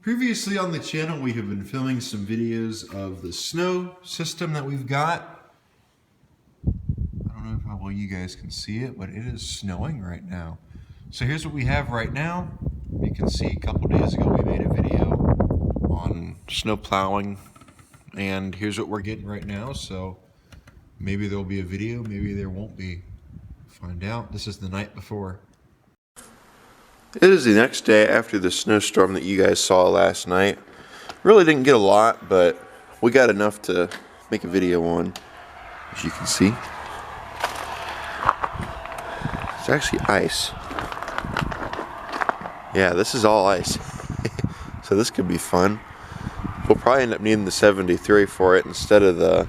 Previously on the channel, we have been filming some videos of the snow system that we've got. I don't know how well you guys can see it, but it is snowing right now. So here's what we have right now. You can see a couple days ago we made a video on snow plowing, and here's what we're getting right now. So maybe there'll be a video, maybe there won't be. Find out. This is the night before. It is the next day after the snowstorm that you guys saw last night. Really didn't get a lot, but we got enough to make a video on, as you can see. It's actually ice. Yeah, this is all ice. So this could be fun. We'll probably end up needing the 73 for it instead of the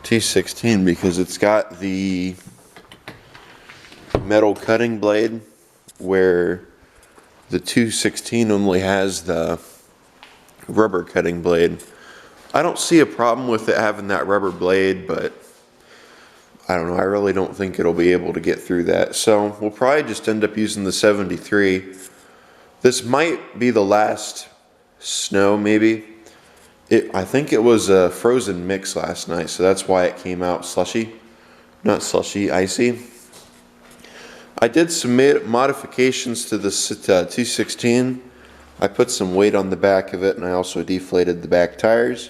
T16 because it's got the metal cutting blade where the 216 only has the rubber cutting blade. I don't see a problem with it having that rubber blade, but I don't know. I really don't think it'll be able to get through that. So we'll probably just end up using the 73. This might be the last snow, maybe. I think it was a frozen mix last night, so that's why it came out slushy. Not slushy, icy. I did some modifications to the 216. I put some weight on the back of it, and I also deflated the back tires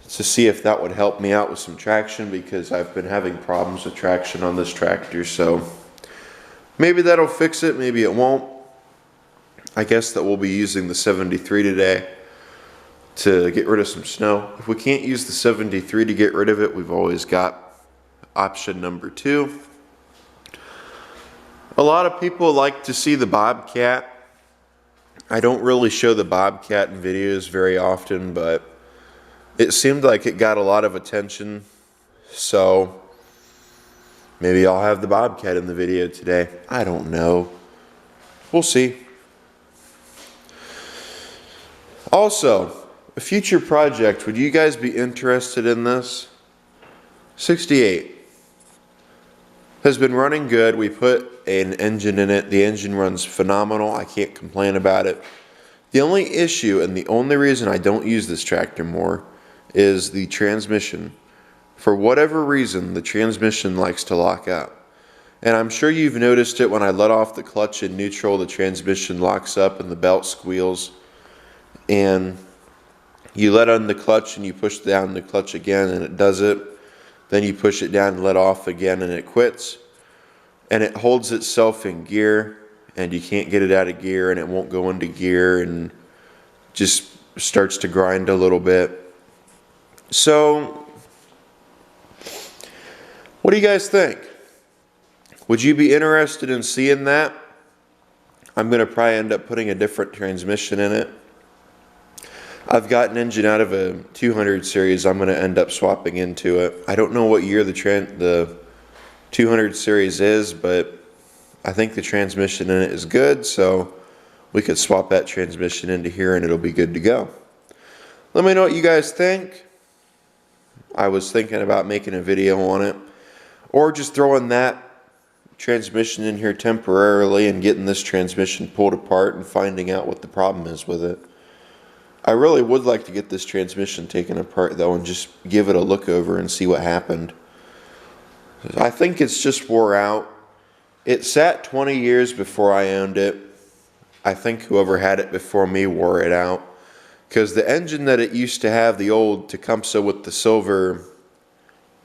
to see if that would help me out with some traction, because I've been having problems with traction on this tractor. So maybe that'll fix it, maybe it won't. I guess that we'll be using the 73 today to get rid of some snow. If we can't use the 73 to get rid of it, we've always got option number 2. A lot of people like to see the Bobcat. I don't really show the Bobcat in videos very often, but it seemed like it got a lot of attention, so maybe I'll have the Bobcat in the video today. I don't know. We'll see. Also, a future project, would you guys be interested in this? 68. Has been running good. We put an engine in it. The engine runs phenomenal. I can't complain about it. The only issue and the only reason I don't use this tractor more is the transmission. For whatever reason, the transmission likes to lock up. And I'm sure you've noticed it when I let off the clutch in neutral, the transmission locks up and the belt squeals. And you let on the clutch and you push down the clutch again and it does it. Then you push it down and let off again and it quits. And it holds itself in gear and you can't get it out of gear and it won't go into gear and just starts to grind a little bit. So, what do you guys think? Would you be interested in seeing that? I'm going to probably end up putting a different transmission in it. I've got an engine out of a 200 series I'm going to end up swapping into it. I don't know what year the 200 series is, but I think the transmission in it is good, so we could swap that transmission into here and it'll be good to go. Let me know what you guys think. I was thinking about making a video on it, or just throwing that transmission in here temporarily and getting this transmission pulled apart and finding out what the problem is with it. I really would like to get this transmission taken apart though and just give it a look over and see what happened. I think it's just wore out. It sat 20 years before I owned it. I think whoever had it before me wore it out. Because the engine that it used to have, the old Tecumseh with the silver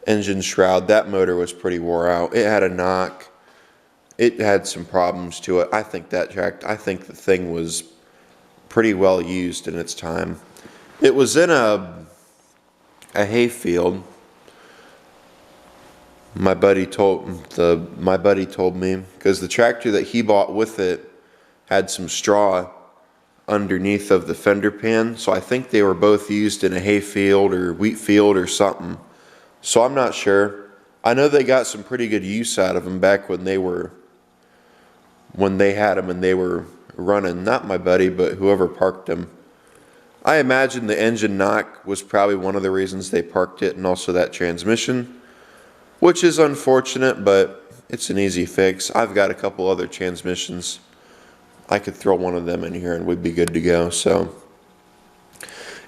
engine shroud, that motor was pretty wore out. It had a knock. It had some problems to it. I think the thing was pretty well used in its time. It was in a hay field. My buddy told me, because the tractor that he bought with it had some straw underneath of the fender pan, so I think they were both used in a hay field or wheat field or something. So I'm not sure. I know they got some pretty good use out of them back when they had them and they were running. Not my buddy, but whoever parked them. I imagine the engine knock was probably one of the reasons they parked it, and also that transmission, which is unfortunate, but it's an easy fix. I've got a couple other transmissions I could throw one of them in here and we'd be good to go. So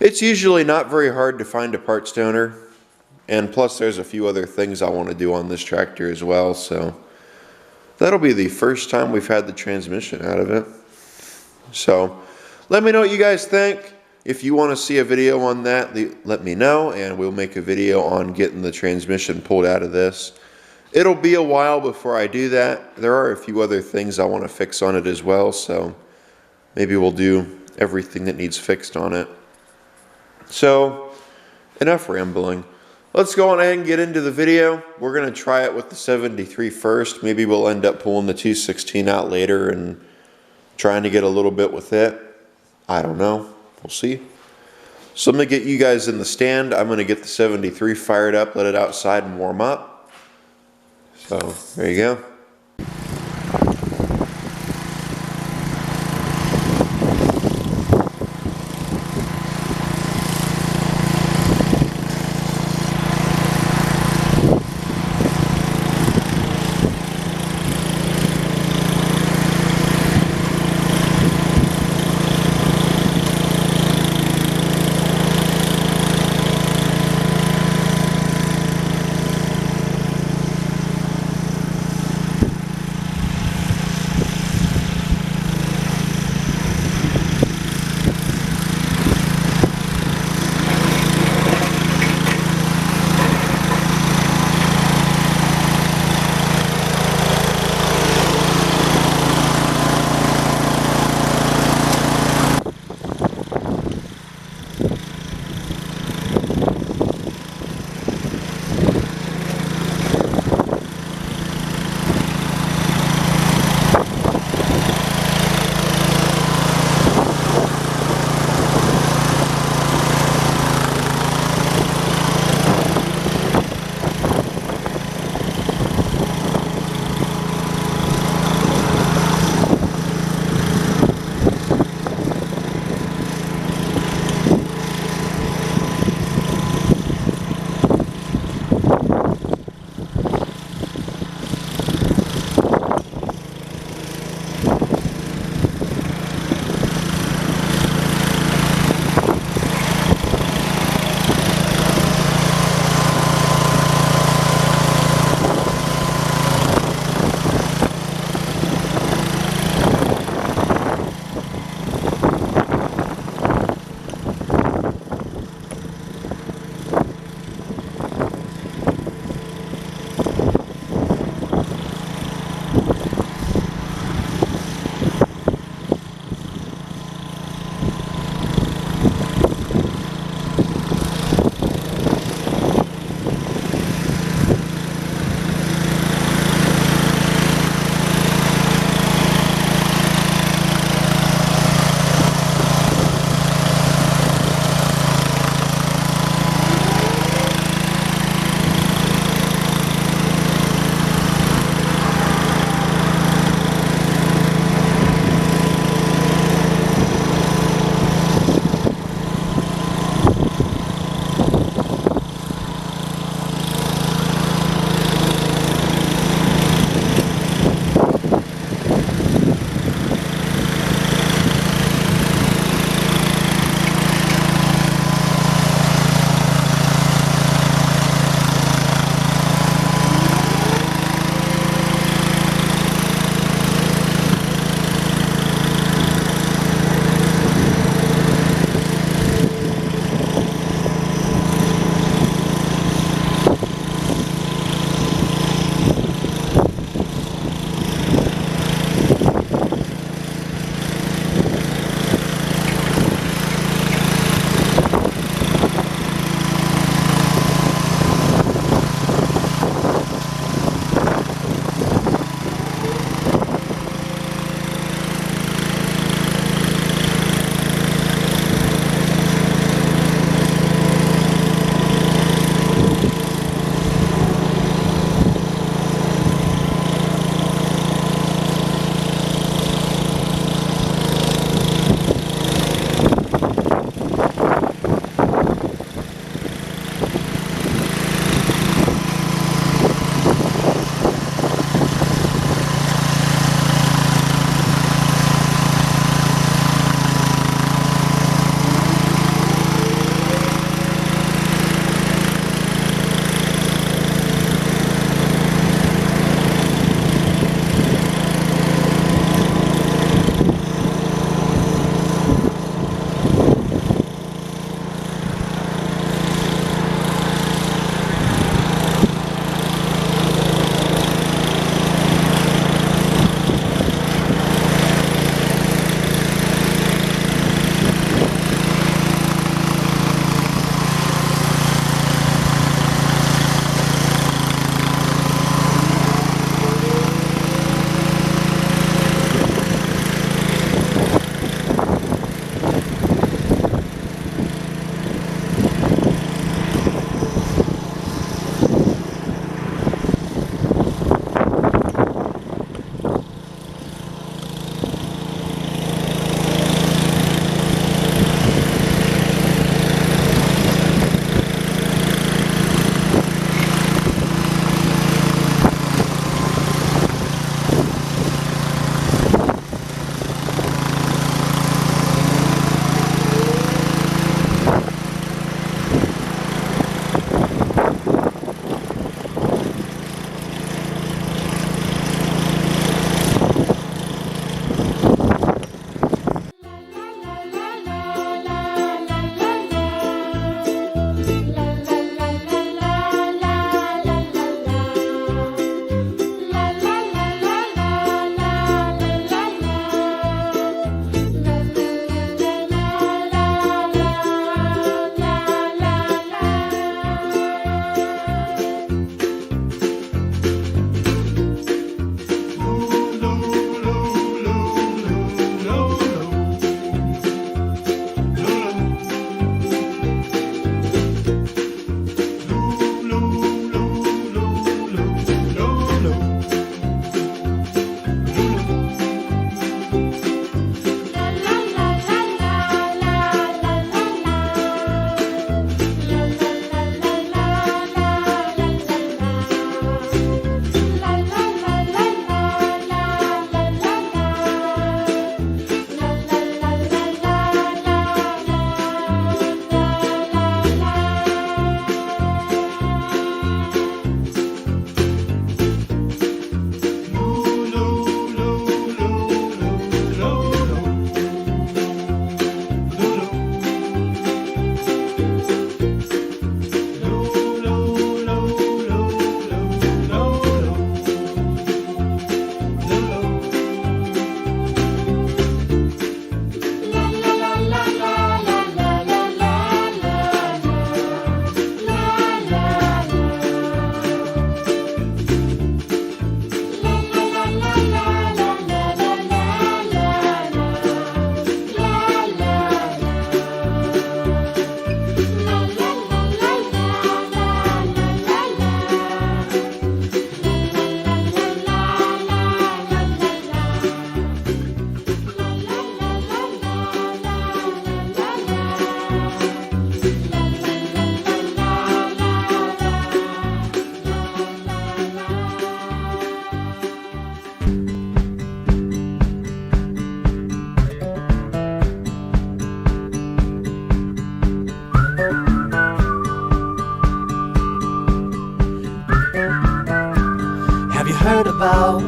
it's usually not very hard to find a parts donor. And plus there's a few other things I want to do on this tractor as well. So that'll be the first time we've had the transmission out of it. So let me know what you guys think. If you want to see a video on that, let me know, and we'll make a video on getting the transmission pulled out of this. It'll be a while before I do that. There are a few other things I want to fix on it as well, so maybe we'll do everything that needs fixed on it. So, enough rambling. Let's go on ahead and get into the video. We're going to try it with the 73 first. Maybe we'll end up pulling the 216 out later and trying to get a little bit with it. I don't know. We'll see. So I'm going to get you guys in the stand. I'm going to get the 73 fired up, let it outside and warm up. So there you go.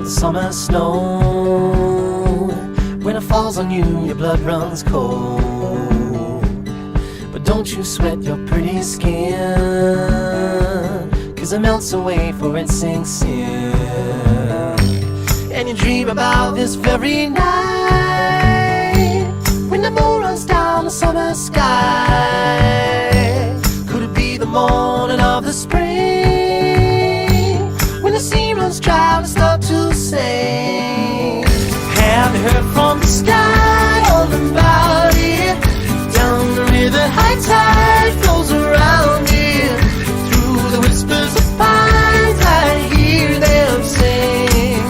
the summer snow. When it falls on you, your blood runs cold. But don't you sweat your pretty skin, 'cause it melts away for it sinks in. And you dream about this very night, when the moon runs down the summer sky. Could it be the morning of the spring, when the sea runs dry and starts to sing? Have you heard from the sky all about it? Down the river, high tide flows around it. Through the whispers of pines, I hear them sing.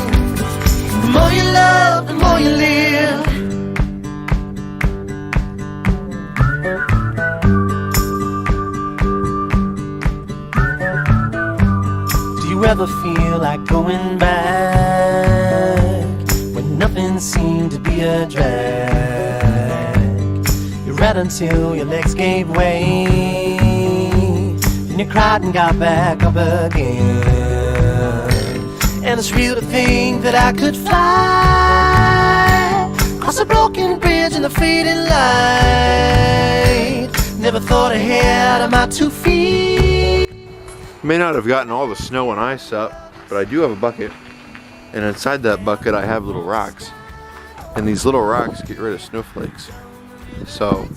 The more you love, the more you live. Do you ever feel like going back, when nothing seemed to be a drag? You read until your legs gave way, then you cried and got back up again. And it's real to think that I could fly across a broken bridge in the fading light. Never thought ahead of my 2 feet. May not have gotten all the snow and ice up, but I do have a bucket. And inside that bucket I have little rocks. And these little rocks get rid of snowflakes. So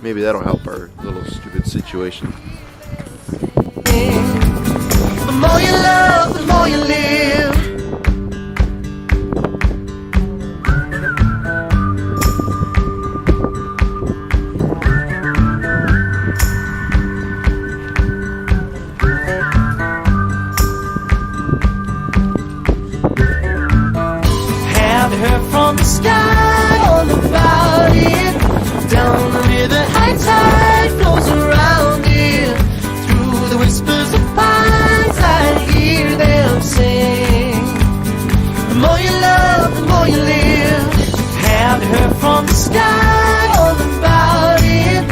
maybe that'll help our little stupid situation. The more you love, the more you live. Have you heard from the sky all about it? Down the river, high tide flows around it. Through the whispers of pines, I hear them sing. The more you love, the more you live. Have you heard from the sky all about it?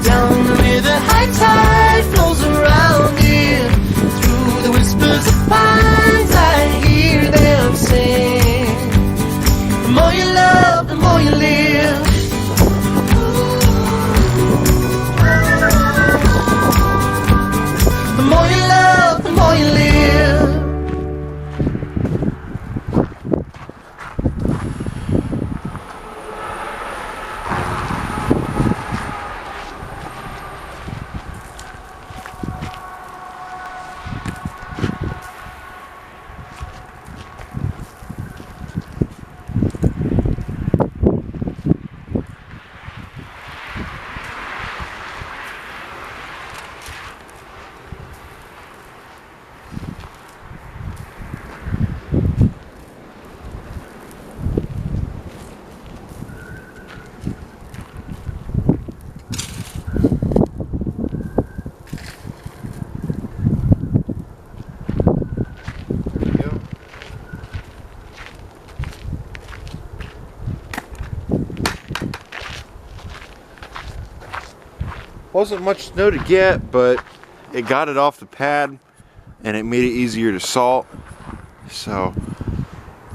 Down the river, high tide flows around it. Through the whispers of pines, I hear them sing. The more you love, the more you live. The more you love, the more you live. Wasn't much snow to get, but it got it off the pad and it made it easier to salt. So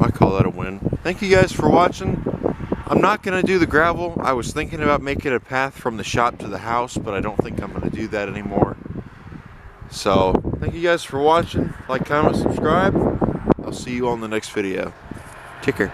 I call that a win. Thank you guys for watching. I'm not gonna do the gravel. I was thinking about making a path from the shop to the house, but I don't think I'm gonna do that anymore. So thank you guys for watching. Like, comment, subscribe. I'll see you on the next video. Take care.